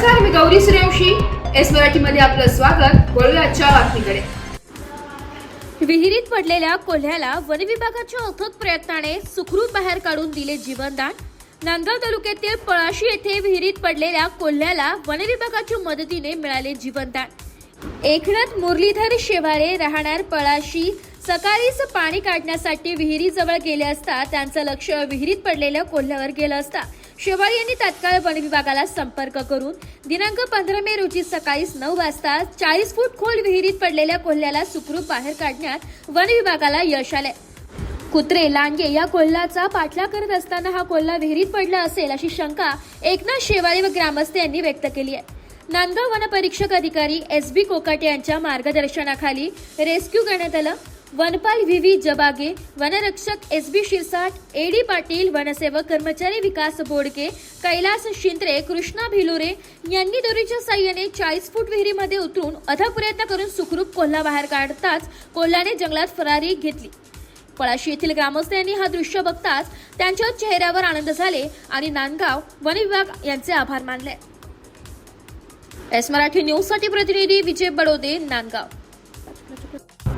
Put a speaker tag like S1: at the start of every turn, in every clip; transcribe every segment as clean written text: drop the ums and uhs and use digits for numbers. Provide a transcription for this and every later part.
S1: नमस्कार, मी गौरी सूर्यवंशी. एस मराठीमध्ये आपलं स्वागत. वळूया आजच्या बातमीकडे.
S2: विहिरीत पडलेल्या कोल्ह्याला वनविभागाच्या अथक प्रयत्नाने सुखरूप बाहेर काढून दिले जीवनदान. नांदगाव तालुक्यातील पळाशी येथे विहिरीत पडलेल्या कोल्ह्याला वनविभागाच्या मदतीने मिळाले जीवनदान. एकनाथ मुरलीधर शेवाळे राहणार पळाशी सकाळीच पाणी काढण्यासाठी विहिरीजवळ गेले असता त्यांचं लक्ष विहिरीत पडलेल्या कोल्ह्यावर गेलं असता शेवाळे यांनी तात्काळ वनविभागाला संपर्क करून दिनांक 15 मे रोजी सकाळी 9 वाजता 40 फूट खोल विहिरीत पडलेल्या कोल्ह्याला सुखरूप बाहेर काढण्यात वनविभागाला यश आले. कुत्रे लांडगे या कोल्ह्याचा पाठलाग करत असताना हा कोल्हा विहिरीत पडला असेल अशी शंका एकनाथ शेवाळे व ग्रामस्थ यांनी व्यक्त केली आहे. नांदगाव वनपरीक्षक अधिकारी SB कोकाटे यांच्या मार्गदर्शनाखाली रेस्क्यू करण्यात आलं. वनपाल VV जबागे, वनरक्षक SB शिरसाट, AD पाटील, वनसेवक कर्मचारी विकास बोडके, कैलास शिंत्रे, कृष्णा भिलोरे यांनी दोरीच्या साह्याने 40 फूट विहिरीमध्ये उतरून अथक प्रयत्न करून सुखरूप कोल्हा बाहेर काढताच कोल्ह्याने जंगलात फरारी घेतली. पळाशी येथील ग्रामस्थांनी हा दृश्य बघताच त्यांच्या चेहऱ्यावर आनंद झाले आणि नांदगाव वन विभाग यांचे आभार मानले. एस मराठी न्यूज साठी प्रतिनिधी विजय बडोदे, नांदगाव.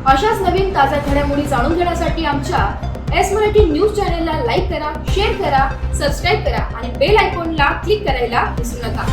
S1: अशाच नवीन ताज्या घडामोडी जाणून घेण्यासाठी आमच्या एस मराठी न्यूज चॅनलला लाईक करा, शेअर करा, सबस्क्राईब करा आणि बेल आयकॉनला क्लिक करायला विसरू नका.